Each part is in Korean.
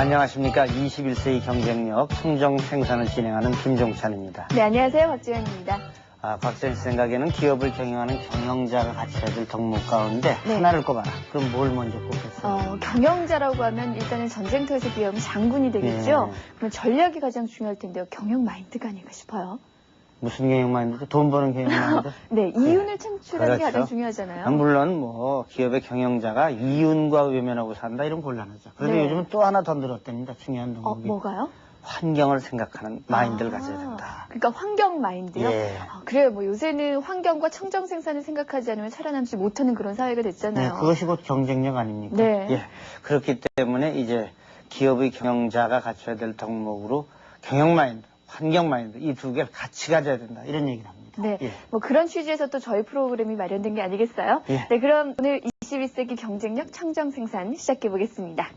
안녕하십니까. 21세기 경쟁력 청정 생산을 진행하는 김종찬입니다. 네, 안녕하세요. 박지현입니다. 박지현 씨 생각에는 기업을 경영하는 경영자가 갖춰야 될 덕목 가운데 네. 하나를 꼽아라. 그럼 뭘 먼저 꼽겠어요? 경영자라고 하면 일단은 전쟁터에서 비하면 장군이 되겠죠? 네. 그럼 전략이 가장 중요할 텐데요. 경영 마인드가 아닐까 싶어요. 무슨 경영 마인드죠? 돈 버는 경영 마인드? 네, 이윤을 창출하는 게 그렇죠. 가장 중요하잖아요. 물론 뭐 기업의 경영자가 이윤과 외면하고 산다 이런 곤란하죠. 그런데 네. 요즘은 또 하나 더 늘었답니다. 중요한 덕목이. 뭐가요? 환경을 생각하는 마인드를 가져야 된다. 그러니까 환경 마인드요? 예. 그래요. 뭐 요새는 환경과 청정 생산을 생각하지 않으면 살아남지 못하는 그런 사회가 됐잖아요. 네, 그것이 곧 경쟁력 아닙니까? 네. 예. 그렇기 때문에 이제 기업의 경영자가 갖춰야 될 덕목으로 경영 마인드, 환경 마인드 이 두 개를 같이 가져야 된다. 이런 얘기를 합니다. 네, 예. 뭐 그런 취지에서 또 저희 프로그램이 마련된 게 아니겠어요? 예. 네, 그럼 오늘 21세기 경쟁력 청정 생산 시작해 보겠습니다.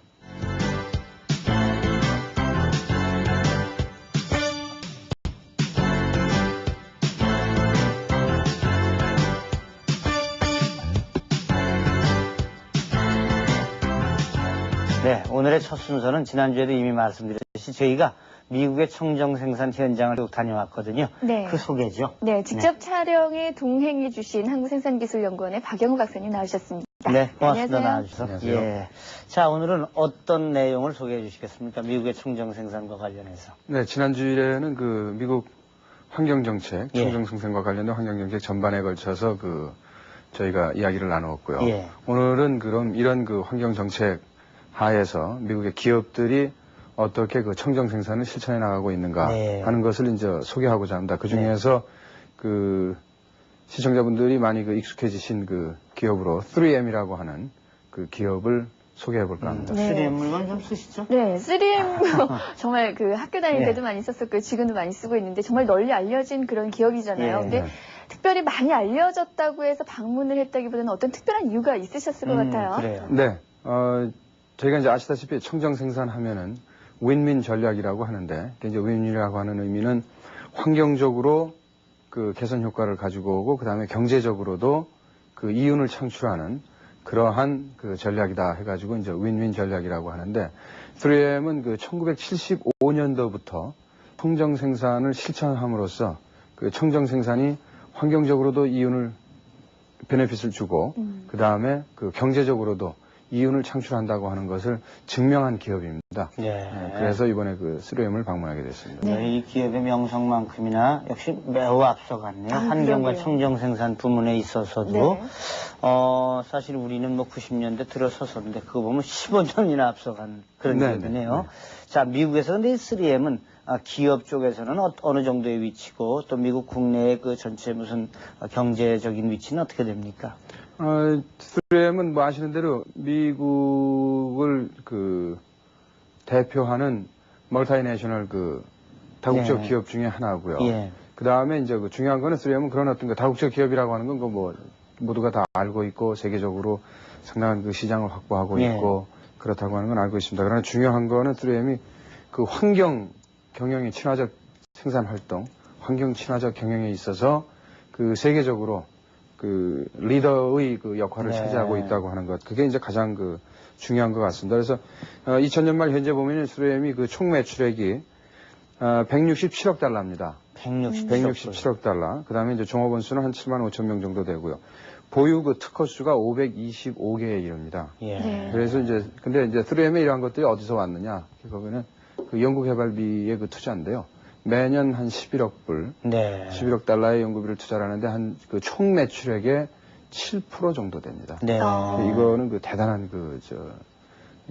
네, 오늘의 첫 순서는 지난주에도 이미 말씀드렸듯이 저희가 미국의 청정 생산 현장을 쭉 다녀왔거든요. 네. 그 소개죠. 네, 직접 촬영에 동행해 주신 한국생산기술연구원의 박영우 박사님 나오셨습니다. 네, 고맙습니다. 안녕하세요. 나와주셔서. 안녕하세요. 예. 자, 오늘은 어떤 내용을 소개해 주시겠습니까? 미국의 청정 생산과 관련해서. 네, 지난 주일에는 그 미국 환경정책, 예. 청정생산과 관련된 환경정책 전반에 걸쳐서 저희가 이야기를 나누었고요. 예. 오늘은 그럼 이런 그 환경정책 하에서 미국의 기업들이 어떻게 그 청정생산을 실천해 나가고 있는가 네. 하는 것을 이제 소개하고자 합니다. 그 중에서 그 시청자분들이 많이 그 익숙해지신 그 기업으로 3M이라고 하는 그 기업을 소개해 볼까 합니다. 네. 3M 물건 좀 쓰시죠? 네, 3M 정말 그 학교 다닐 네. 때도 많이 썼었고 지금도 많이 쓰고 있는데 정말 널리 알려진 그런 기업이잖아요. 예. 근데 네. 특별히 많이 알려졌다고 해서 방문을 했다기보다는 어떤 특별한 이유가 있으셨을 것 같아요. 그래요. 네, 저희가 이제 아시다시피 청정생산 하면은 윈윈 전략이라고 하는데, 이제 윈윈이라고 하는 의미는 환경적으로 그 개선 효과를 가지고 오고, 그 다음에 경제적으로도 그 이윤을 창출하는 그러한 그 전략이다 해가지고 이제 윈윈 전략이라고 하는데, 3M은 그 1975년도부터 청정생산을 실천함으로써 그 청정생산이 환경적으로도 이윤을 베네핏을 주고, 그 다음에 그 경제적으로도 이윤을 창출한다고 하는 것을 증명한 기업입니다. 예. 네, 그래서 이번에 그 3M을 방문하게 됐습니다. 네, 이 기업의 명성만큼이나 역시 매우 앞서갔네요. 아, 환경과 그러게요. 청정생산 부문에 있어서도. 네. 사실 우리는 뭐 90년대 들어섰었는데 그거 보면 15년이나 앞서간 그런 네, 기업이네요. 네. 자, 미국에서 근데 이 3M은 기업 쪽에서는 어느 정도의 위치고 또 미국 국내의 그 전체 무슨 경제적인 위치는 어떻게 됩니까? 3M은 뭐 아시는 대로 미국을 그 대표하는 멀티내셔널 그 다국적 네. 기업 중에 하나고요. 예. 그 다음에 이제 그 중요한 거는 3M은 그런 어떤 그 다국적 기업이라고 하는 건 그 뭐 모두가 다 알고 있고 세계적으로 상당한 그 시장을 확보하고 예. 있고 그렇다고 하는 건 알고 있습니다. 그러나 중요한 거는 3M이 그 환경 경영의 친화적 생산 활동, 환경 친화적 경영에 있어서 그 세계적으로 그 리더의 그 역할을 네. 차지하고 있다고 하는 것, 그게 이제 가장 그 중요한 것 같습니다. 그래서 2000년 말 현재 보면 3M이 그 총 매출액이 167억 달러입니다. 167억 달러. 그 다음에 이제 종업원 수는 한 7만 5천 명 정도 되고요. 보유 그 특허 수가 525개에 이릅니다. 예. 네. 그래서 이제 근데 이제 3M에 이러한 것들이 어디서 왔느냐? 거기는 그 연구개발비의 그 투자인데요. 매년 한 11억 불, 네. 11억 달러의 연구비를 투자를 하는데 한 그 총 매출액의 7% 정도 됩니다. 네. 이거는 그 대단한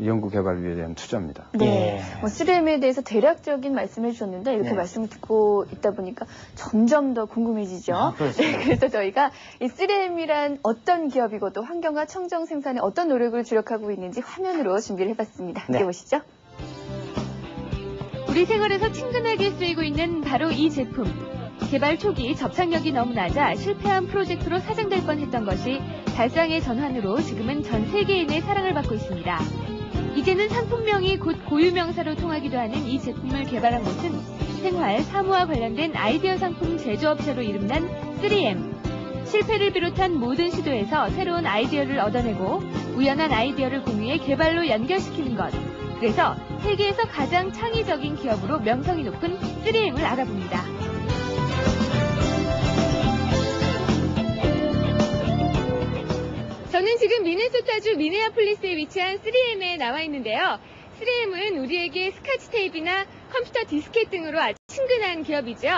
연구개발비에 대한 투자입니다. 네. 예. 3M에 대해서 대략적인 말씀해 주셨는데 이렇게 네. 말씀을 듣고 있다 보니까 점점 더 궁금해지죠. 그렇습니다. 네, 그래서 저희가 이 3M이란 어떤 기업이고 또 환경과 청정 생산에 어떤 노력을 주력하고 있는지 화면으로 준비를 해봤습니다. 함께 네. 보시죠. 우리 생활에서 친근하게 쓰이고 있는 바로 이 제품. 개발 초기 접착력이 너무 낮아 실패한 프로젝트로 사장될 뻔했던 것이 달성의 전환으로 지금은 전 세계인의 사랑을 받고 있습니다. 이제는 상품명이 곧 고유명사로 통하기도 하는 이 제품을 개발한 곳은 생활, 사무와 관련된 아이디어 상품 제조업체로 이름난 3M. 실패를 비롯한 모든 시도에서 새로운 아이디어를 얻어내고 우연한 아이디어를 공유해 개발로 연결시키는 것. 그래서 세계에서 가장 창의적인 기업으로 명성이 높은 3M을 알아봅니다. 저는 지금 미네소타주 미네아폴리스에 위치한 3M에 나와 있는데요. 3M은 우리에게 스카치 테이프나 컴퓨터 디스켓 등으로 아주 친근한 기업이죠.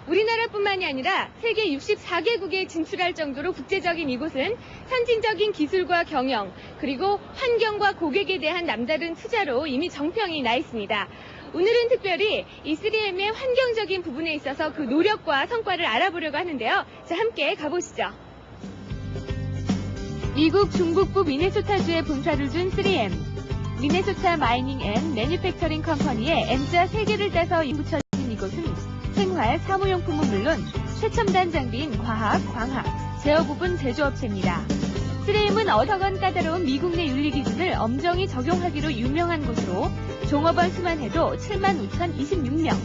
우리나라뿐만이 아니라 세계 64개국에 진출할 정도로 국제적인 이곳은 선진적인 기술과 경영, 그리고 환경과 고객에 대한 남다른 투자로 이미 정평이 나 있습니다. 오늘은 특별히 이 3M의 환경적인 부분에 있어서 그 노력과 성과를 알아보려고 하는데요. 자, 함께 가보시죠. 미국 중북부 미네소타주에 본사를 둔 3M. 미네소타 마이닝 앤 매뉴팩처링 컴퍼니의 M자 3개를 따서 붙여진 이곳은 생활, 사무용품은 물론 최첨단 장비인 과학, 광학, 제어 부분 제조업체입니다. 3M은 어서건 까다로운 미국 내 윤리 기준을 엄정히 적용하기로 유명한 곳으로 종업원 수만 해도 75,026명,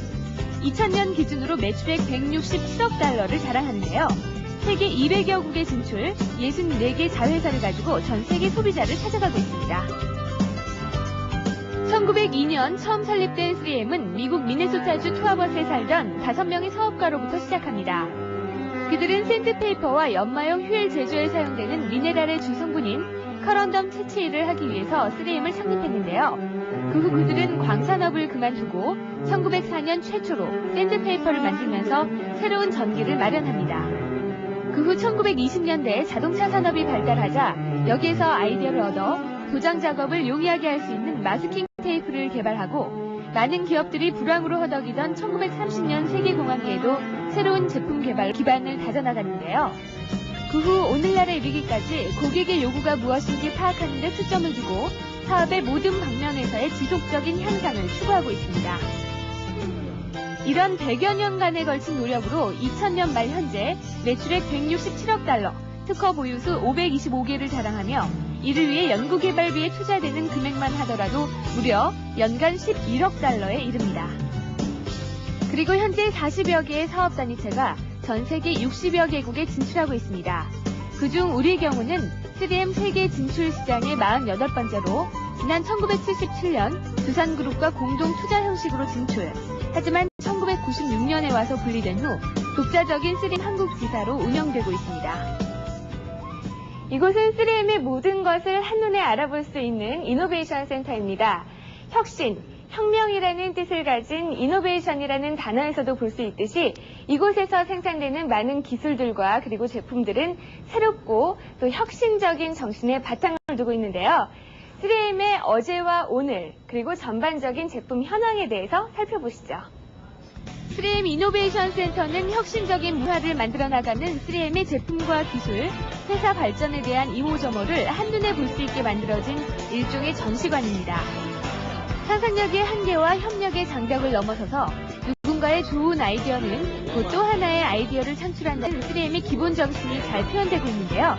2000년 기준으로 매출액 167억 달러를 자랑하는데요. 세계 200여 국에 진출, 64개 자회사를 가지고 전 세계 소비자를 찾아가고 있습니다. 1902년 처음 설립된 3M은 미국 미네소타주 투아벗에 살던 5명의 사업가로부터 시작합니다. 그들은 샌드페이퍼와 연마용 휴일 제조에 사용되는 미네랄의 주성분인 커런덤 채취일을 하기 위해서 3M을 창립했는데요. 그 후 그들은 광산업을 그만두고 1904년 최초로 샌드페이퍼를 만들면서 새로운 전기를 마련합니다. 그 후 1920년대에 자동차 산업이 발달하자 여기에서 아이디어를 얻어 도장 작업을 용이하게 할 수 있는 마스킹 테이프를 개발하고 많은 기업들이 불황으로 허덕이던 1930년 세계공황기에도 새로운 제품 개발 기반을 다져나갔는데요. 그 후 오늘날에 이르기까지 고객의 요구가 무엇인지 파악하는 데 초점을 두고 사업의 모든 방면에서의 지속적인 향상을 추구하고 있습니다. 이런 100여 년간에 걸친 노력으로 2000년 말 현재 매출액 167억 달러, 특허 보유수 525개를 자랑하며 이를 위해 연구개발비에 투자되는 금액만 하더라도 무려 연간 11억 달러에 이릅니다. 그리고 현재 40여 개의 사업단위체가 전 세계 60여 개국에 진출하고 있습니다. 그중 우리의 경우는 3M 세계 진출 시장의 48번째로 지난 1977년 두산그룹과 공동 투자 형식으로 진출, 하지만 1996년에 와서 분리된 후 독자적인 3M 한국 지사로 운영되고 있습니다. 이곳은 3M의 모든 것을 한눈에 알아볼 수 있는 이노베이션 센터입니다. 혁신, 혁명이라는 뜻을 가진 이노베이션이라는 단어에서도 볼 수 있듯이 이곳에서 생산되는 많은 기술들과 그리고 제품들은 새롭고 또 혁신적인 정신의 바탕을 두고 있는데요. 3M의 어제와 오늘 그리고 전반적인 제품 현황에 대해서 살펴보시죠. 3M 이노베이션 센터는 혁신적인 문화를 만들어 나가는 3M의 제품과 기술, 회사 발전에 대한 이모저모를 한눈에 볼 수 있게 만들어진 일종의 전시관입니다. 상상력의 한계와 협력의 장벽을 넘어서서 누군가의 좋은 아이디어는 곧 또 하나의 아이디어를 창출한다는 3M의 기본 정신이 잘 표현되고 있는데요.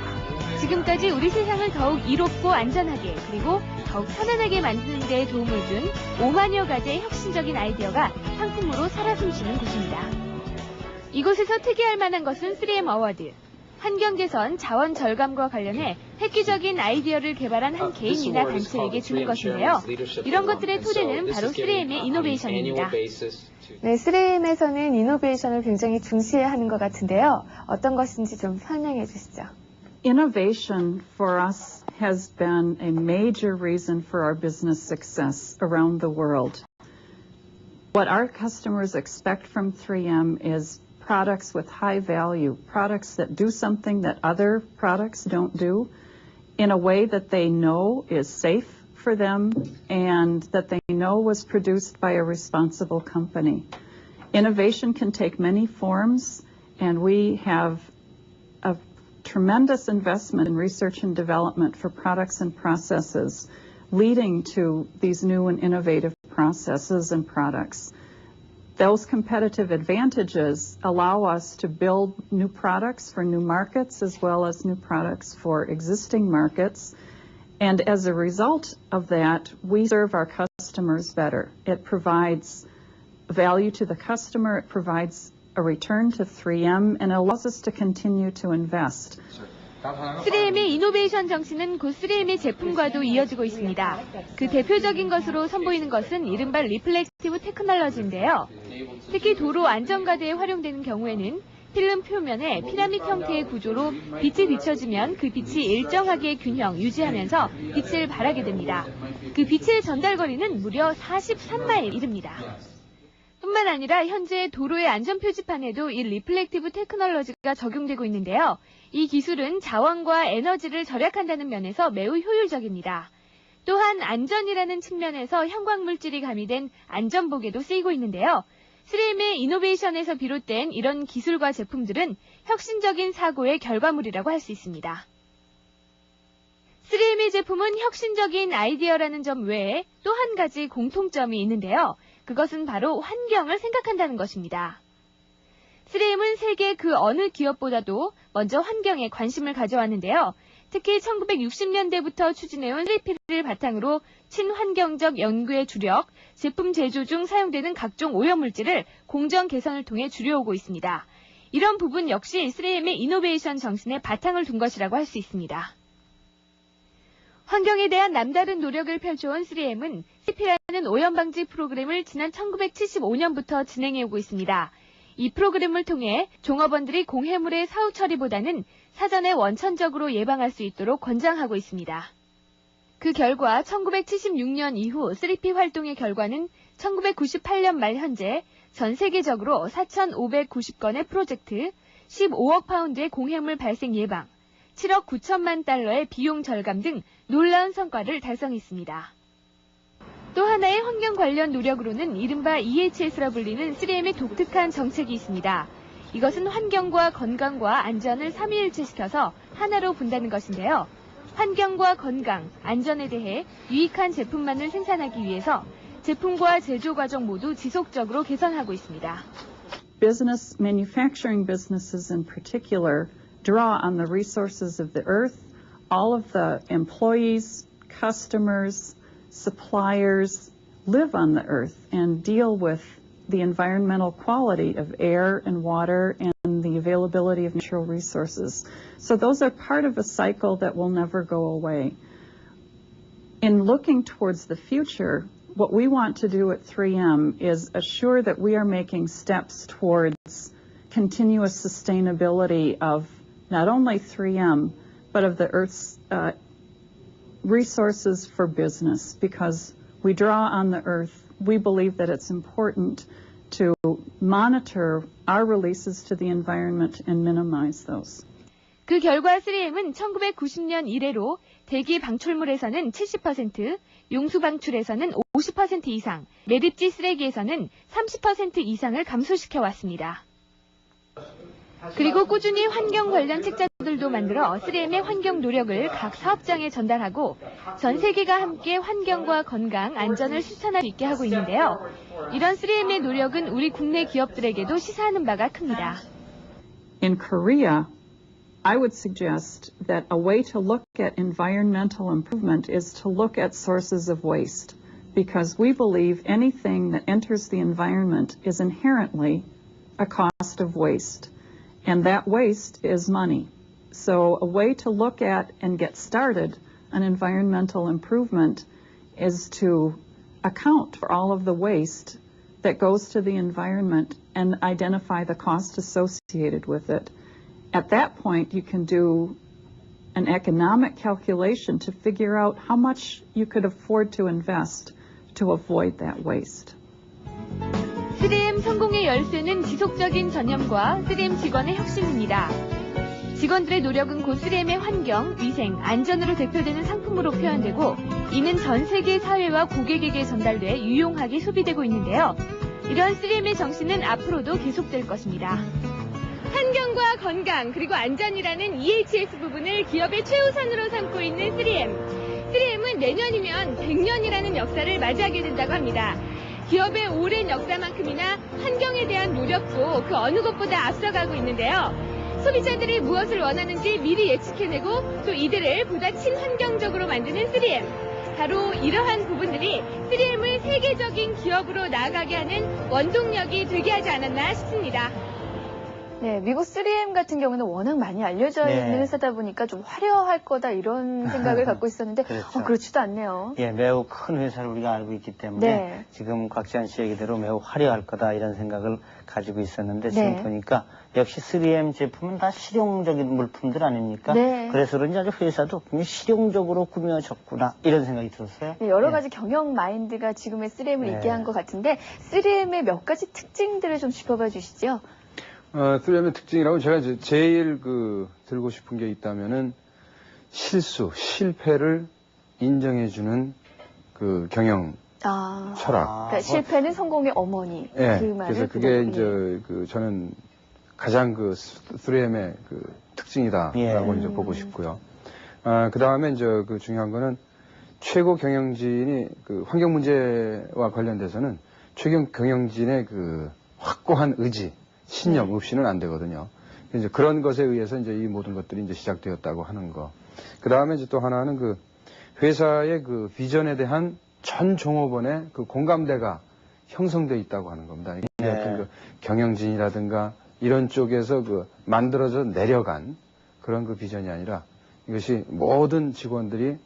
지금까지 우리 세상을 더욱 이롭고 안전하게 그리고 더욱 편안하게 만드는 데 도움을 준 5만여 가지의 혁신적인 아이디어가 상품으로 살아 숨쉬는 곳입니다. 이곳에서 특이할 만한 것은 3M 어워드. 환경 개선, 자원 절감과 관련해 획기적인 아이디어를 개발한 한 개인이나 단체에게 주는 것인데요. 이런 것들의 토대는 바로 3M의 이노베이션입니다. 네, 3M에서는 이노베이션을 굉장히 중시해야 하는 것 같은데요. 어떤 것인지 좀 설명해 주시죠. Innovation for us has been a major reason for our business success around the world. What our customers expect from 3M is products with high value, products that do something that other products don't do in a way that they know is safe for them and that they know was produced by a responsible company. Innovation can take many forms, and we have a tremendous investment in research and development for products and processes leading to these new and innovative processes and products. Those competitive advantages allow us to build new products for new markets as well as new products for existing markets. And as a result of that, we serve our customers better. It provides value to the customer, it provides a return to 3M, and allows us to continue to invest. 3M의 이노베이션 정신은 곧 3M의 제품과도 이어지고 있습니다. 그 대표적인 것으로 선보이는 것은 이른바 리플렉티브 테크놀로지인데요. 특히 도로 안전가드에 활용되는 경우에는 필름 표면에 피라밋 형태의 구조로 빛이 비춰지면 그 빛이 일정하게 균형 유지하면서 빛을 발하게 됩니다. 그 빛의 전달 거리는 무려 43마일 이릅니다. 뿐만 아니라 현재 도로의 안전 표지판에도 이 리플렉티브 테크놀로지가 적용되고 있는데요. 이 기술은 자원과 에너지를 절약한다는 면에서 매우 효율적입니다. 또한 안전이라는 측면에서 형광물질이 가미된 안전복에도 쓰이고 있는데요. 3M의 이노베이션에서 비롯된 이런 기술과 제품들은 혁신적인 사고의 결과물이라고 할 수 있습니다. 3M의 제품은 혁신적인 아이디어라는 점 외에 또 한 가지 공통점이 있는데요. 그것은 바로 환경을 생각한다는 것입니다. 3M은 세계 그 어느 기업보다도 먼저 환경에 관심을 가져왔는데요. 특히 1960년대부터 추진해온 3P를 바탕으로 친환경적 연구에 주력, 제품 제조 중 사용되는 각종 오염물질을 공정 개선을 통해 줄여오고 있습니다. 이런 부분 역시 3M의 이노베이션 정신에 바탕을 둔 것이라고 할 수 있습니다. 환경에 대한 남다른 노력을 펼쳐온 3M은 3P라는 오염방지 프로그램을 지난 1975년부터 진행해오고 있습니다. 이 프로그램을 통해 종업원들이 공해물의 사후 처리보다는 사전에 원천적으로 예방할 수 있도록 권장하고 있습니다. 그 결과 1976년 이후 3P 활동의 결과는 1998년 말 현재 전 세계적으로 4,590건의 프로젝트, 15억 파운드의 공해물 발생 예방, 7억 9천만 달러의 비용 절감 등 놀라운 성과를 달성했습니다. 또 하나의 환경 관련 노력으로는 이른바 EHS라 불리는 3M의 독특한 정책이 있습니다. 이것은 환경과 건강과 안전을 삼위일체시켜서 하나로 본다는 것인데요. 환경과 건강, 안전에 대해 유익한 제품만을 생산하기 위해서 제품과 제조 과정 모두 지속적으로 개선하고 있습니다. Manufacturing businesses in particular draw on the resources of the earth. All of the employees, customers, suppliers live on the earth and deal with the environmental quality of air and water and the availability of natural resources. So those are part of a cycle that will never go away. In looking towards the future, what we want to do at 3M is assure that we are making steps towards continuous sustainability of not only 3M, but of the Earth's resources for business, because we draw on the Earth. We believe that it's important to monitor our releases to the environment and minimize those. 그 결과 3M은 1990년 이래로 대기 방출물에서는 70%, 용수 방출에서는 50% 이상, 매립지 쓰레기에서는 30% 이상을 감소시켜 왔습니다. 그리고 꾸준히 환경 관련 책자들도 만들어 3M의 환경 노력을 각 사업장에 전달하고 전 세계가 함께 환경과 건강, 안전을 실천할 수 있게 하고 있는데요. 이런 3M의 노력은 우리 국내 기업들에게도 시사하는 바가 큽니다. In Korea, I would suggest that a way to look at environmental improvement is to look at sources of waste, because we believe anything that enters the environment is inherently a cost of waste. And that waste is money. So a way to look at and get started on environmental improvement is to account for all of the waste that goes to the environment and identify the cost associated with it. At that point, you can do an economic calculation to figure out how much you could afford to invest to avoid that waste. 3M 성공의 열쇠는 지속적인 전념과 3M 직원의 혁신입니다. 직원들의 노력은 곧 3M의 환경, 위생, 안전으로 대표되는 상품으로 표현되고 이는 전 세계 사회와 고객에게 전달돼 유용하게 소비되고 있는데요. 이런 3M의 정신은 앞으로도 계속될 것입니다. 환경과 건강 그리고 안전이라는 EHS 부분을 기업의 최우선으로 삼고 있는 3M. 3M은 내년이면 100년이라는 역사를 맞이하게 된다고 합니다. 기업의 오랜 역사만큼이나 환경에 대한 노력도 그 어느 것보다 앞서가고 있는데요. 소비자들이 무엇을 원하는지 미리 예측해내고 또 이들을 보다 친환경적으로 만드는 3M. 바로 이러한 부분들이 3M을 세계적인 기업으로 나아가게 하는 원동력이 되게 하지 않았나 싶습니다. 네, 미국 3M 같은 경우는 워낙 많이 알려져 네. 있는 회사다 보니까 좀 화려할 거다 이런 생각을 갖고 있었는데 그렇죠. 그렇지도 않네요. 예, 매우 큰 회사를 우리가 알고 있기 때문에 네. 지금 곽지연 씨 얘기대로 매우 화려할 거다 이런 생각을 가지고 있었는데 지금 네. 보니까 역시 3M 제품은 다 실용적인 물품들 아닙니까? 네. 그래서 그런지 아주 회사도 굉장히 실용적으로 꾸며졌구나 이런 생각이 들었어요. 네, 여러 예. 가지 경영 마인드가 지금의 3M을 네. 있게 한 것 같은데 3M의 몇 가지 특징들을 좀 짚어봐 주시죠. 3M의 특징이라고 제가 이제 제일 들고 싶은 게 있다면은 실패를 인정해주는 그 경영 아, 철학. 그러니까 실패는 성공의 어머니. 예. 그 말을 그래서 그게 듣고, 이제 저는 가장 3M의 특징이다라고 예. 이제 보고 싶고요. 그 다음에 이제 중요한 거는 최고 경영진이 환경 문제와 관련돼서는 최고 경영진의 확고한 의지, 신념 없이는 안 되거든요. 이제 그런 것에 의해서 이제 이 모든 것들이 이제 시작되었다고 하는 거. 그 다음에 이제 또 하나는 회사의 비전에 대한 전 종업원의 공감대가 형성되어 있다고 하는 겁니다. 이게 네. 어떤 경영진이라든가 이런 쪽에서 만들어져 내려간 그런 비전이 아니라 이것이 모든 직원들이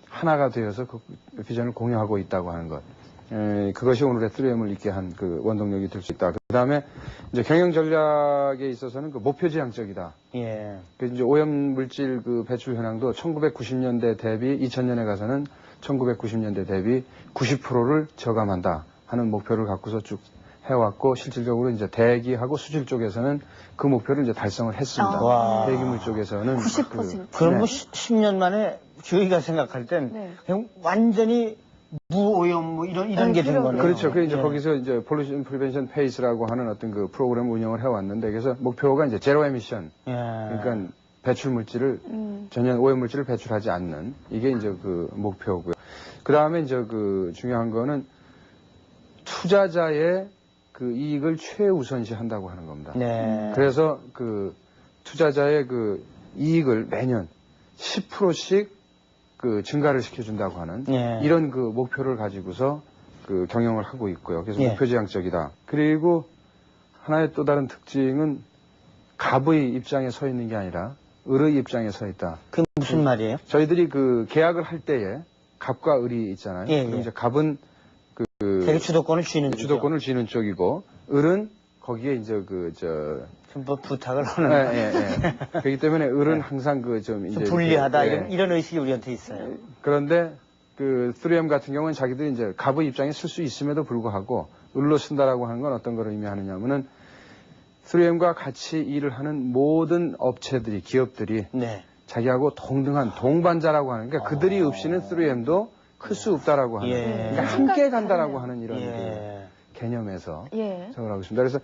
하나가 되어서 그 비전을 공유하고 있다고 하는 것. 그것이 오늘의 3M을 있게 한 원동력이 될 수 있다. 그 다음에 이제 경영 전략에 있어서는 목표 지향적이다. 예. 이제 오염 물질 배출 현황도 1990년대 대비 2000년에 가서는 1990년대 대비 90%를 저감한다 하는 목표를 갖고서 쭉 해왔고 실질적으로 이제 대기하고 수질 쪽에서는 그 목표를 이제 달성을 했습니다. 와. 대기물 쪽에서는 90%. 그럼 네. 10년 만에 저희가 생각할 땐 네. 그냥 완전히 무오염 이런 게 된 거네요. 그렇죠. 그 이제 예. 거기서 이제 Pollution Prevention Pace라고 하는 어떤 프로그램 운영을 해왔는데 그래서 목표가 이제 제로 에미션. 예. 그러니까 배출 물질을 전혀 오염 물질을 배출하지 않는 이게 이제 목표고요. 그 다음에 이제 중요한 거는 투자자의 이익을 최우선시한다고 하는 겁니다. 네. 그래서 투자자의 이익을 매년 10%씩 증가를 시켜준다고 하는 예. 이런 목표를 가지고서 경영을 하고 있고요. 그래서 예. 목표지향적이다. 그리고 하나의 또 다른 특징은 갑의 입장에 서 있는 게 아니라 을의 입장에 서 있다. 그게 무슨 말이에요? 저희들이 계약을 할 때에 갑과 을이 있잖아요. 예, 그럼 예. 이제 갑은 되게 주도권을 쥐는 거죠. 주도권을 쥐는 쪽이고 을은 거기에 이제 좀 부탁을 하는 그렇기 때문에 을은 항상 좀 불리하다 예. 이런 의식이 우리한테 있어요. 그런데 3M 같은 경우는 자기들이 이제 갑의 입장에 쓸 수 있음에도 불구하고 을로 쓴다라고 하는 건 어떤 걸 의미하느냐면은 3M과 같이 일을 하는 모든 업체들이 기업들이 네. 자기하고 동등한 동반자라고 하는 그러니까 그들이 없이는 3M도 클 수 없다라고 하는 예. 그러니까 함께 간다라고 하는 이런 예. 개념에서 예. 생각을 하고 있습니다. 그래서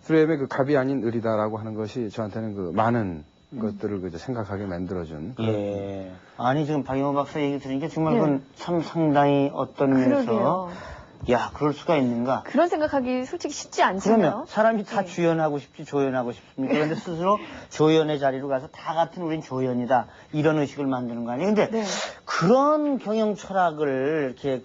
3M의 갑이 아닌 을이다라고 하는 것이 저한테는 많은 것들을 생각하게 만들어준 그런 예. 아니 지금 박영호 박사 얘기 들으니까 정말 네. 그건 참 상당히 어떤 면에서 그러게요. 야 그럴 수가 있는가? 그런 생각하기 솔직히 쉽지 않잖아요. 그러면 사람이 다 네. 주연하고 싶지 조연하고 싶습니까? 그런데 스스로 조연의 자리로 가서 다 같은 우린 조연이다 이런 의식을 만드는 거 아니에요? 근데 네. 그런 경영 철학을 이렇게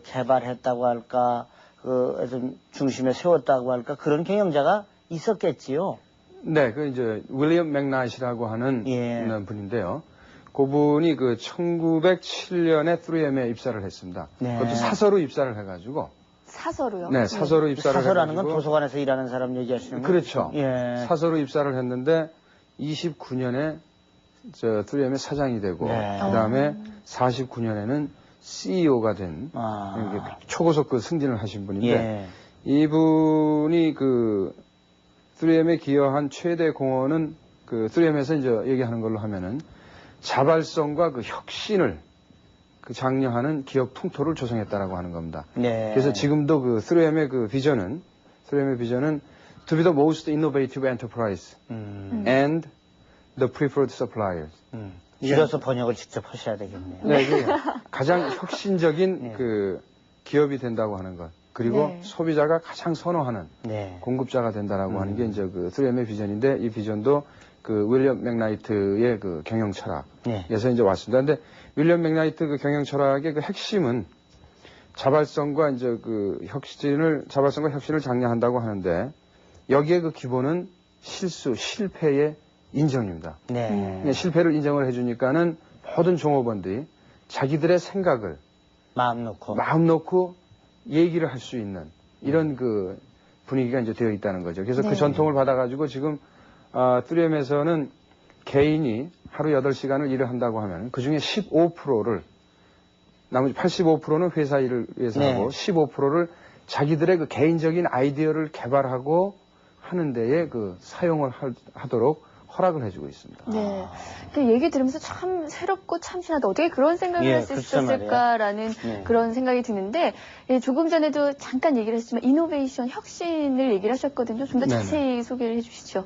개발했다고 할까, 좀 중심에 세웠다고 할까 그런 경영자가 있었겠지요. 네, 이제 윌리엄 맥나잇이라고 하는 예. 분인데요. 그분이 1907년에 3M에 입사를 했습니다. 네. 그것도 사서로 입사를 해가지고. 사서로요? 네, 사서로 입사를 사서라는 해가지고. 건 도서관에서 일하는 사람 얘기하시는 거죠? 그렇죠. 예. 사서로 입사를 했는데 29년에 3M의 사장이 되고 네. 그다음에 49년에는 CEO가 된 아. 초고속 승진을 하신 분인데 예. 이분이 3M에 기여한 최대 공헌은 3M에서 이제 얘기하는 걸로 하면은 자발성과 혁신을 장려하는 기업 풍토를 조성했다라고 하는 겁니다. 네. 그래서 지금도 3M의 비전은 to be the most innovative enterprise and the preferred suppliers. 이뤄서 번역을 직접 하셔야 되겠네요. 네, 이게 가장 혁신적인 네. 기업이 된다고 하는 것. 그리고 네. 소비자가 가장 선호하는 네. 공급자가 된다라고 하는 게 이제 3M의 비전인데 이 비전도 윌리엄 맥나이트의 경영 철학에서 네. 이제 왔습니다. 근데 윌리엄 맥나이트 경영 철학의 핵심은 자발성과 이제 자발성과 혁신을 장려한다고 하는데 여기에 그 기본은 실수, 실패의 인정입니다. 네. 실패를 인정을 해주니까는 모든 종업원들이 자기들의 생각을 마음 놓고 얘기를 할 수 있는 이런 그 분위기가 이제 되어 있다는 거죠. 그래서 네. 그 전통을 받아가지고 지금 3M에서는 개인이 하루 8시간을 일을 한다고 하면 그 중에 15%를 나머지 85%는 회사 일을 위해서 네. 하고 15%를 자기들의 그 개인적인 아이디어를 개발하고 하는 데에 그 사용을 하도록 허락을 해주고 있습니다. 네. 그 얘기 들으면서 참 새롭고 참신하다. 어떻게 그런 생각을 예, 할 수 글쎄 있었을까라는 네. 그런 생각이 드는데, 예, 조금 전에도 잠깐 얘기를 했지만 이노베이션, 혁신을 얘기를 하셨거든요. 좀 더 네네. 자세히 소개를 해주시죠.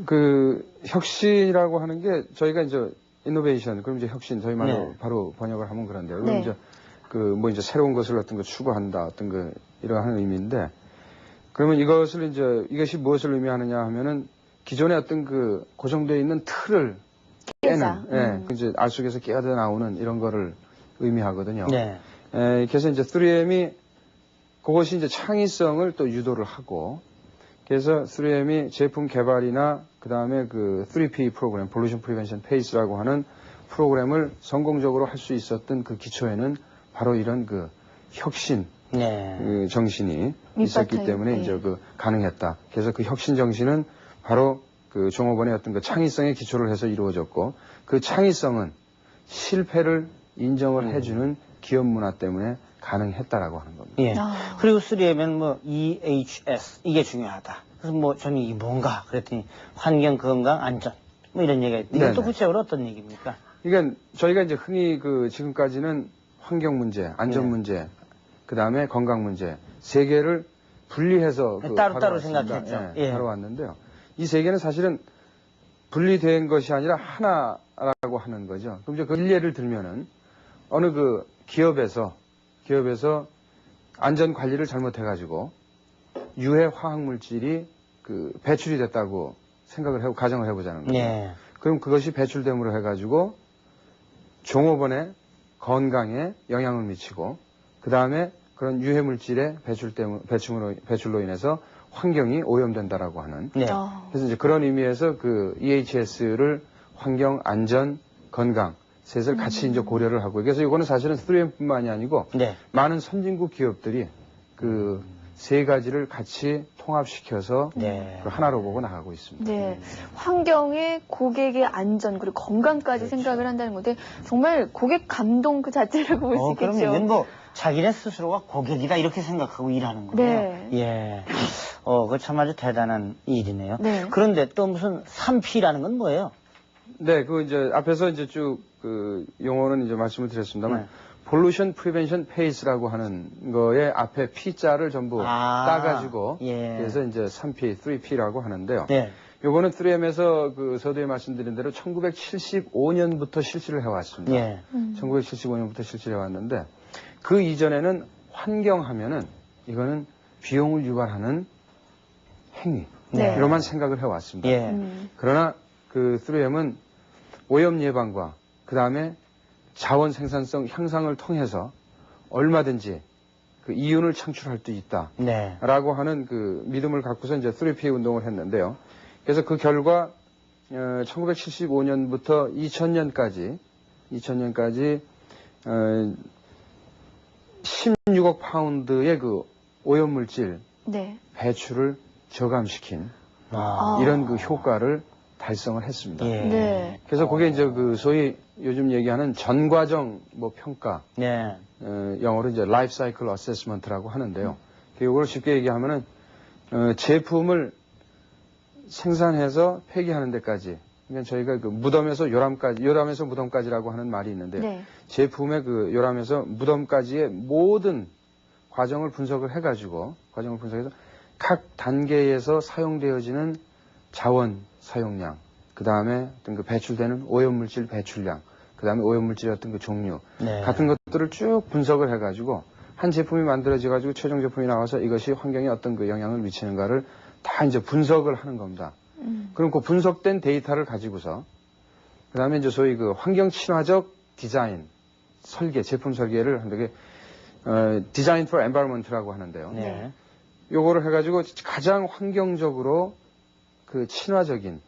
그 혁신이라고 하는 게 저희가 이제 이노베이션, 그럼 이제 혁신, 저희 말로 네. 바로 번역을 하면 그런데요. 네. 그럼 이제 그 뭐 이제 새로운 것을 어떤 거 추구한다, 어떤 거 이러한 의미인데, 그러면 이것이 무엇을 의미하느냐 하면은 기존의 어떤 그 고정되어 있는 틀을 깨자. 깨는, 그 이제 알 속에서 깨어져 나오는 이런 거를 의미하거든요. 네. 그래서 이제 3M이 그것이 이제 창의성을 또 유도를 하고, 그래서 3M이 제품 개발이나 그 다음에 그 3P 프로그램, Pollution Prevention PACE라고 하는 프로그램을 성공적으로 할 수 있었던 그 기초에는 바로 이런 그 혁신 네. 그 정신이 있었기 밑바탕이, 때문에 네. 이제 그 가능했다. 그래서 그 혁신 정신은 바로 그 종업원의 어떤 그 창의성에 기초를 해서 이루어졌고, 그 창의성은 실패를 인정을 해주는 기업 문화 때문에 가능했다라고 하는 겁니다. 예. 아. 그리고 3M은 뭐 EHS 이게 중요하다. 그래서 뭐 저는 이게 뭔가 그랬더니 환경, 건강, 안전 뭐 이런 얘기가 있는데 이게 또 네네. 구체적으로 어떤 얘기입니까? 그러니까 저희가 이제 흔히 그 지금까지는 환경 문제, 안전 네. 문제, 그 다음에 건강 문제 세 개를 분리해서 그 따로따로 다뤄왔습니다. 생각했죠. 예, 예. 다뤄왔는데요. 이 세 개는 사실은 분리된 것이 아니라 하나라고 하는 거죠. 그럼 이제 그 일례를 들면은 어느 그 기업에서 안전 관리를 잘못해가지고 유해 화학 물질이 그 배출이 됐다고 가정을 해보자는 거죠. 네. 그럼 그것이 배출됨으로 해가지고 종업원의 건강에 영향을 미치고, 그 다음에 그런 유해 물질의 배출로 인해서 환경이 오염된다라고 하는. 네. 그래서 이제 그런 의미에서 그 EHS를 환경, 안전, 건강 셋을 같이 이제 고려를 하고, 그래서 이거는 사실은 3M뿐만이 아니고 네. 많은 선진국 기업들이 그 세 가지를 같이 통합시켜서 네. 그 하나로 보고 나가고 있습니다. 네. 환경에 고객의 안전 그리고 건강까지 그렇죠. 생각을 한다는 건데 정말 고객 감동 그 자체라고 볼 수 있겠죠. 그럼요. 이건 뭐 자기네 스스로가 고객이다 이렇게 생각하고 일하는 거예요. 네. 예. 그거 참 아주 대단한 일이네요. 네. 그런데 또 무슨 3P라는 건 뭐예요? 네, 그 이제 앞에서 이제 쭉 그 용어는 이제 말씀을 드렸습니다만, 네. Pollution Prevention PACE라고 하는 거에 앞에 P자를 전부 따가지고, 예. 그래서 이제 3P, 3P라고 하는데요. 네. 요거는 3M에서 그 서두에 말씀드린 대로 1975년부터 실시를 해왔습니다. 예. 1975년부터 실시를 해왔는데, 그 이전에는 환경하면은 이거는 비용을 유발하는 행위. 네. 이로만 생각을 해왔습니다. 예. 그러나 그 3M은 오염 예방과 그 다음에 자원 생산성 향상을 통해서 얼마든지 그 이윤을 창출할 수 있다. 네. 라고 하는 그 믿음을 갖고서 이제 3P 운동을 했는데요. 그래서 그 결과 1975년부터 2000년까지 16억 파운드의 그 오염물질 네. 배출을 저감시킨 아. 이런 그 효과를 달성을 했습니다. 예. 네. 그래서 그게 이제 그 소위 요즘 얘기하는 전과정 뭐 평가, 네. 영어로 이제 라이프 사이클 어세스먼트라고 하는데요. 이걸 쉽게 얘기하면은 제품을 생산해서 폐기하는 데까지, 그러니까 저희가 그 요람에서 무덤까지라고 하는 말이 있는데, 네. 제품의 그 요람에서 무덤까지의 모든 과정을 분석을 해가지고 각 단계에서 사용되어지는 자원 사용량, 그 다음에 어떤 그 배출되는 오염물질 배출량, 그 다음에 오염물질의 어떤 그 종류 네. 같은 것들을 쭉 분석을 해가지고 한 제품이 만들어져가지고 최종 제품이 나와서 이것이 환경에 어떤 그 영향을 미치는가를 다 이제 분석을 하는 겁니다. 그럼 그 분석된 데이터를 가지고서 그 다음에 이제 소위 그 환경 친화적 디자인 설계, 제품 설계를 한다게 디자인 for environment라고 하는데요. 네. 요거를 해가지고 가장 환경적으로 그 친화적인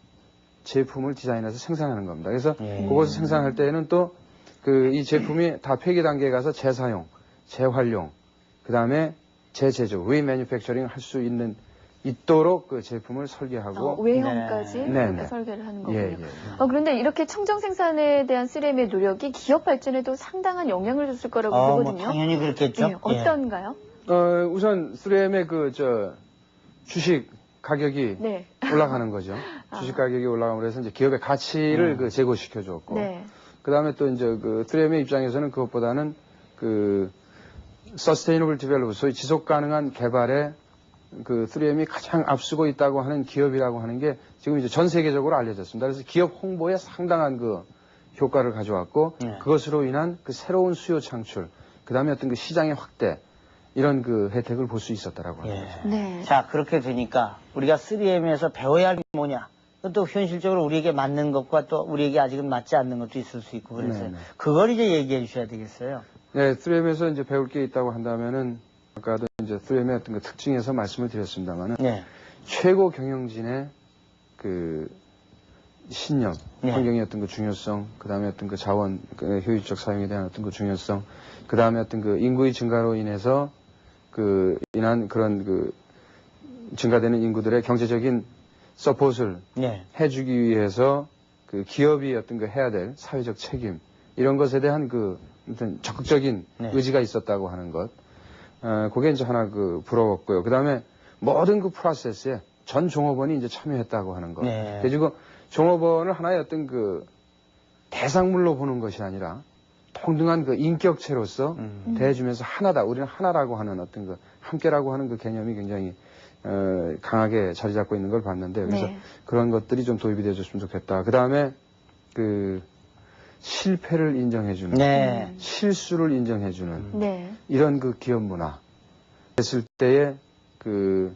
제품을 디자인해서 생산하는 겁니다. 그래서 그것을 생산할 때에는 또 그 이 제품이 다 폐기 단계에 가서 재사용, 재활용, 그 다음에 재제조, 리매뉴팩처링 할 수 있도록 그 제품을 설계하고 외형까지 네. 이렇게 설계를 하는 거군요. 예. 그런데 이렇게 청정 생산에 대한 3M의 노력이 기업 발전에도 상당한 영향을 줬을 거라고 보거든요. 뭐 당연히 그렇겠죠. 네, 어떤가요? 우선 3M의 주식 가격이 네. 올라가는 거죠. 주식 가격이 올라가면 그래서 이제 기업의 가치를 그 제고시켜 줬고. 네. 그 다음에 또 이제 그 3M의 입장에서는 그것보다는 그 Sustainable Development, 소위 지속 가능한 개발에 그 3M이 가장 앞서고 있다고 하는 기업이라고 하는 게 지금 이제 전 세계적으로 알려졌습니다. 그래서 기업 홍보에 상당한 그 효과를 가져왔고 그것으로 인한 그 새로운 수요 창출, 그 다음에 어떤 그 시장의 확대, 이런 그 혜택을 볼 수 있었다라고 합니다. 네. 자, 그렇게 되니까 우리가 3M에서 배워야 할 게 뭐냐? 또 현실적으로 우리에게 맞는 것과 또 우리에게 아직은 맞지 않는 것도 있을 수 있고 그래서 네네. 그걸 이제 얘기해 주셔야 되겠어요. 네, 3M에서 이제 배울 게 있다고 한다면은 아까도 이제 3M의 어떤 그 특징에서 말씀을 드렸습니다만은 네. 최고 경영진의 그 신념, 네. 환경의 어떤 그 중요성, 그 다음에 어떤 그 자원, 그 효율적 사용에 대한 어떤 그 중요성, 그 다음에 어떤 그 인구의 증가로 인해서 인한 그런 그 증가되는 인구들의 경제적인 서폿을 네. 해주기 위해서 그 기업이 어떤 그 해야 될 사회적 책임, 이런 것에 대한 그 어떤 적극적인 의지가 있었다고 하는 것, 그게 이제 하나 그 부러웠고요. 그 다음에 모든 그 프로세스에 전 종업원이 이제 참여했다고 하는 것. 네. 그래서 종업원을 하나의 어떤 그 대상물로 보는 것이 아니라 동등한 그 인격체로서 대해주면서 하나다, 우리는 하나라고 하는 어떤 그 함께라고 하는 그 개념이 굉장히 강하게 자리 잡고 있는 걸 봤는데, 그래서 그런 것들이 좀 도입이 되어줬으면 좋겠다. 그 다음에 그 실패를 인정해주는, 네. 실수를 인정해주는 네. 이런 그 기업 문화 했을 때에 그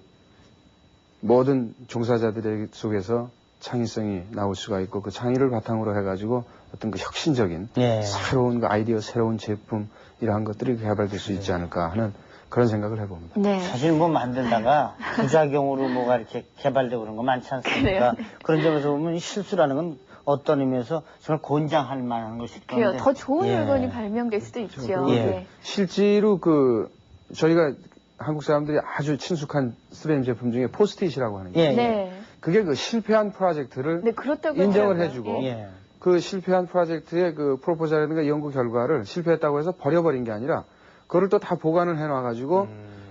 모든 종사자들의 속에서 창의성이 나올 수가 있고 그 창의를 바탕으로 해가지고 어떤 그 혁신적인 네. 새로운 그 아이디어, 새로운 제품 이러한 것들이 개발될 수 있지 않을까 하는 그런 생각을 해봅니다. 네. 사실 뭐 만들다가 부작용으로 뭐가 이렇게 개발되고 그런 거 많지 않습니까? 그런 점에서 보면 실수라는 건 어떤 의미에서 정말 권장할 만한 것일 그래요. 건데. 더 좋은 예. 물건이 발명될 수도 있죠. 예. 네. 실제로 그 저희가 한국 사람들이 아주 친숙한 3M 제품 중에 포스트잇이라고 하는 게 예. 네. 그게 그 실패한 프로젝트를 네, 그렇다고 인정을 하더라고요. 해주고 예. 예. 그 실패한 프로젝트의 그 프로포절이라든가 연구 결과를 실패했다고 해서 버려버린 게 아니라 그거를 또 다 보관을 해놔가지고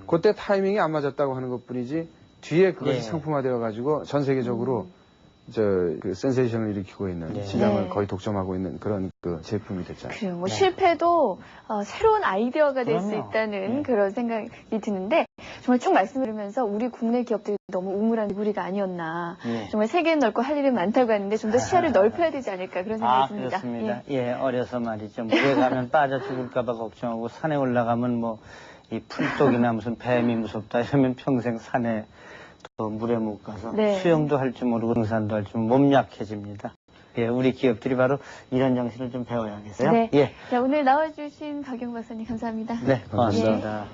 그때 타이밍이 안 맞았다고 하는 것뿐이지 뒤에 그것이 네. 상품화되어가지고 전 세계적으로 그 센세이션을 일으키고 있는 네. 시장을 네. 거의 독점하고 있는 그런 그 제품이 됐잖아요. 그래요. 뭐 실패도 새로운 아이디어가 될 수 그럼요. 있다는 네. 그런 생각이 드는데 정말 쭉 말씀드리면서 우리 국내 기업들이 너무 우물한 우리가 아니었나. 예. 정말 세계는 넓고 할 일은 많다고 하는데 좀 더 시야를 넓혀야 되지 않을까 그런 생각이 듭니다. 그렇습니다. 예, 어려서 말이죠. 물에 가면 빠져 죽을까봐 걱정하고 산에 올라가면 뭐 이 풀독이나 무슨 뱀이 무섭다 이러면 평생 산에 또 물에 못 가서 네. 수영도 할 줄 모르고 등산도 할 줄 모르고 몸 약해집니다. 예, 우리 기업들이 바로 이런 정신을 좀 배워야겠어요. 네. 예. 자, 오늘 나와주신 박영 박사님 감사합니다. 네, 고맙습니다.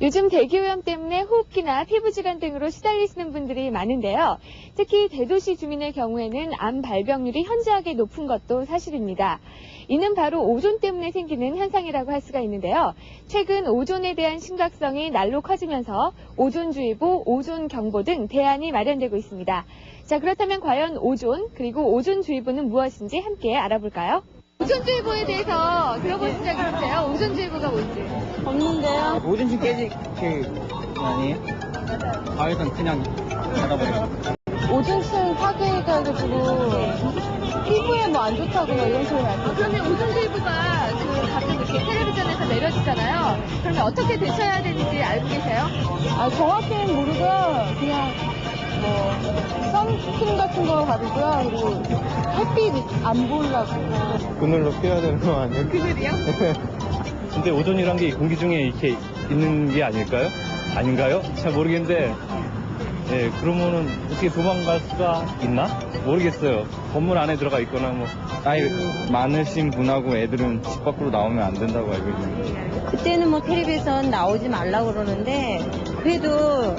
요즘 대기오염 때문에 호흡기나 피부질환 등으로 시달리시는 분들이 많은데요. 특히 대도시 주민의 경우에는 암 발병률이 현저하게 높은 것도 사실입니다. 이는 바로 오존 때문에 생기는 현상이라고 할 수가 있는데요. 최근 오존에 대한 심각성이 날로 커지면서 오존주의보, 오존경보 등 대안이 마련되고 있습니다. 자, 그렇다면 과연 오존 그리고 오존주의보는 무엇인지 함께 알아볼까요? 오존주의보에 대해서 들어보신 적 있으세요? 오존주의보가 뭔지? 없는데요. 뭐든지 깨지, 아니에요? 가을선 그냥 닫아버려요. 오존층 파괴해가지고 피부에 뭐 안 좋다고 뭐 이런 소리 나요. 그러면 오존주의보가 가끔 이렇게 텔레비전에서 내려지잖아요. 그러면 어떻게 대처해야 되는지 알고 계세요? 아, 정확히는 모르고요. 그냥 뭐 선크림 같은 거 바르고요. 그리고 햇빛 안 보려고. 그늘로 껴야 되는 거 아니에요? 그늘이요? 근데 오존이란 게 공기 중에 이렇게 있는 게 아닐까요? 아닌가요? 잘 모르겠는데 예, 그러면은 어떻게 도망갈 수가 있나? 모르겠어요. 건물 안에 들어가 있거나 뭐. 나이 많으신 분하고 애들은 집 밖으로 나오면 안 된다고 알고 있는데. 그때는 뭐 텔레비전 나오지 말라고 그러는데 그래도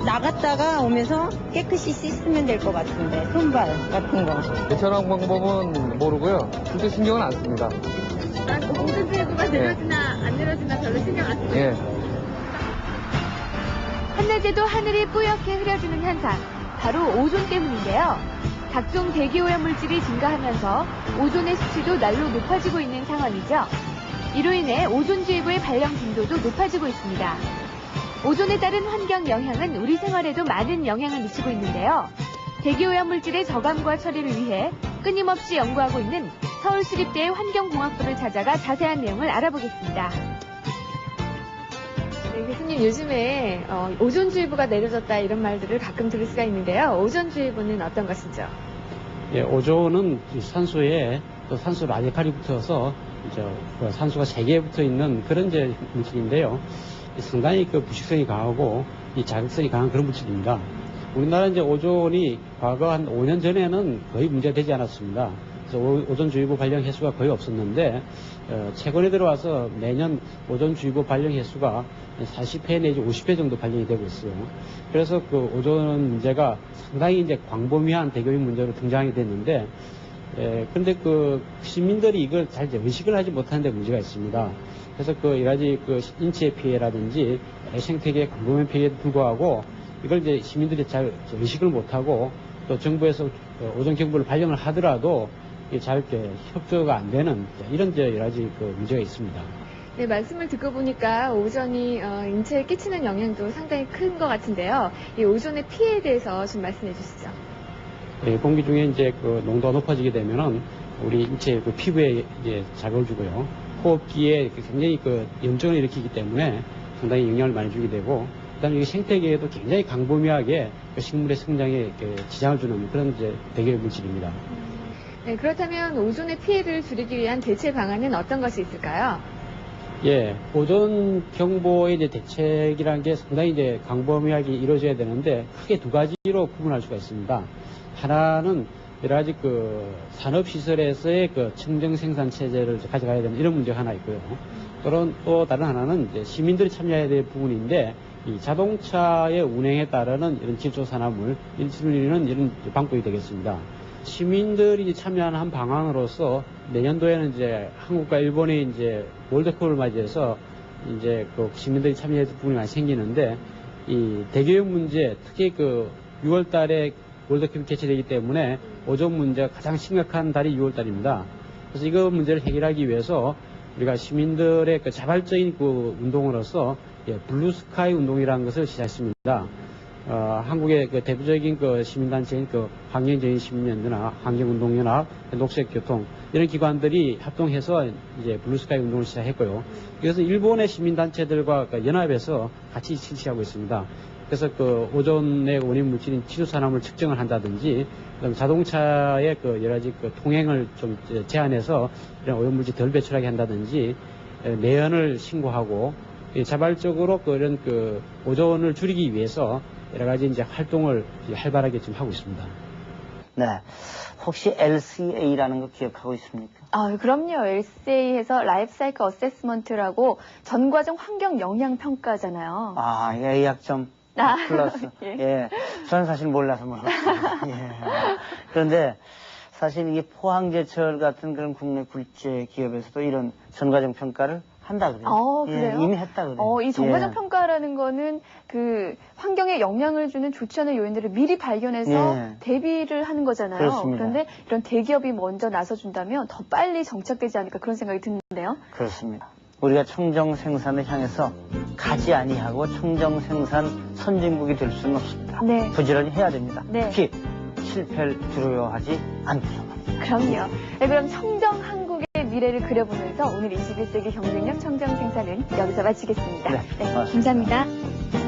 나갔다가 오면서 깨끗이 씻으면 될 것 같은데 손발 같은 거. 대처하는 방법은 모르고요. 그렇게 신경은 안 씁니다. 오존주의보가 내려지나 안 내려지나 별로 신경 안 써요. 예. 한낮에도 하늘이 뿌옇게 흐려지는 현상, 바로 오존 때문인데요. 각종 대기오염 물질이 증가하면서 오존의 수치도 날로 높아지고 있는 상황이죠. 이로 인해 오존주의보의 발령 빈도도 높아지고 있습니다. 오존에 따른 환경 영향은 우리 생활에도 많은 영향을 미치고 있는데요. 대기오염 물질의 저감과 처리를 위해 끊임없이 연구하고 있는 서울시립대의 환경공학부를 찾아가 자세한 내용을 알아보겠습니다. 네, 교수님, 요즘에 오존주의보가 내려졌다 이런 말들을 가끔 들을 수가 있는데요. 오존주의보는 어떤 것이죠? 예, 오존은 산소에 또 산소 라디칼이 붙어서 이제 산소가 3개 붙어 있는 그런 이제 물질인데요. 상당히 그 부식성이 강하고 이 자극성이 강한 그런 물질입니다. 우리나라 이제 오존이 과거 한 5년 전에는 거의 문제가 되지 않았습니다. 그래서 오존주의보 발령 횟수가 거의 없었는데 최근에 들어와서 매년 오존주의보 발령 횟수가 40회 내지 50회 정도 발령이 되고 있어요. 그래서 그 오존 문제가 상당히 이제 광범위한 대교육 문제로 등장하게 됐는데, 근데 그 시민들이 이걸 잘 의식을 하지 못하는 데 문제가 있습니다. 그래서 그 여러 가지 그 인체 피해라든지 생태계 광범위한 피해에도 불구하고 이걸 이제 시민들이 잘 의식을 못하고 또 정부에서 오존 경보를 발령을 하더라도 잘 협조가 안 되는 이런 여러 가지 그 문제가 있습니다. 네, 말씀을 듣고 보니까 오존이 인체에 끼치는 영향도 상당히 큰 것 같은데요. 이 오존의 피해에 대해서 좀 말씀해 주시죠. 예, 공기 중에 이제 그 농도가 높아지게 되면은 우리 인체 그 피부에 이제 자극을 주고요. 호흡기에 굉장히 그 염증을 일으키기 때문에 상당히 영향을 많이 주게 되고, 그다음에 이 생태계에도 굉장히 광범위하게 그 식물의 성장에 지장을 주는 그런 이제 대기오염 물질입니다. 네, 그렇다면 오존의 피해를 줄이기 위한 대체 방안은 어떤 것이 있을까요? 예, 오존 경보의 이제 대책이라는 게 상당히 이제 광범위하게 이루어져야 되는데 크게 두 가지로 구분할 수가 있습니다. 하나는 여러 가지 그 산업시설에서의 그 청정 생산 체제를 가져가야 되는 이런 문제가 하나 있고요. 또 다른 하나는 이제 시민들이 참여해야 될 부분인데, 이 자동차의 운행에 따르는 이런 질소산화물, 일치는 이런 방법이 되겠습니다. 시민들이 참여하는 한 방안으로서 내년도에는 이제 한국과 일본이 이제 월드컵을 맞이해서 이제 그 시민들이 참여할 부분이 많이 생기는데, 이 대기오염 문제, 특히 그 6월 달에 월드컵이 개최되기 때문에 오존 문제가 가장 심각한 달이 6월 달입니다. 그래서 이거 문제를 해결하기 위해서 우리가 시민들의 그 자발적인 그 운동으로서 블루스카이 운동이라는 것을 시작했습니다. 한국의 그 대표적인 그 시민단체인 그 환경정의 시민연대나 환경운동연합, 녹색교통 이런 기관들이 합동해서 이제 블루스카이 운동을 시작했고요. 그래서 일본의 시민단체들과 그 연합해서 같이 실시하고 있습니다. 그래서 그 오존의 원인 물질인 치수산화물 측정을 한다든지, 그다음 자동차의 그 여러 가지 그 통행을 좀 제한해서 이런 오염 물질 덜 배출하게 한다든지, 매연을 신고하고 자발적으로 그런 그 오존을 줄이기 위해서 여러 가지 이제 활동을 활발하게 지금 하고 있습니다. 네. 혹시 LCA라는 거 기억하고 있습니까? 아, 그럼요. LCA에서 라이프 사이클 어세스먼트라고 전과정 환경 영향 평가잖아요. 아, A학점 플러스. 예. 예. 저는 사실 몰라서 몰랐습니다. 예. 그런데 사실 이게 포항제철 같은 그런 국내 굴재 기업에서도 이런 전과정 평가를 한다 그래요. 그래요? 예, 이미 했다 그래요. 이 전과정 예. 평가라는 거는 그 환경에 영향을 주는 좋지 않은 요인들을 미리 발견해서 예. 대비를 하는 거잖아요. 그렇습니다. 그런데 이런 대기업이 먼저 나서준다면 더 빨리 정착되지 않을까 그런 생각이 드는데요. 그렇습니다. 우리가 청정 생산을 향해서 가지 아니하고 청정 생산 선진국이 될 수는 없습니다. 네. 부지런히 해야 됩니다. 네. 특히 실패를 두려워하지 않고요. 그럼요. 네, 그럼 청정 한국의 미래를 그려보면서 오늘 21세기 경쟁력 청정 생산은 여기서 마치겠습니다. 네, 고맙습니다. 감사합니다.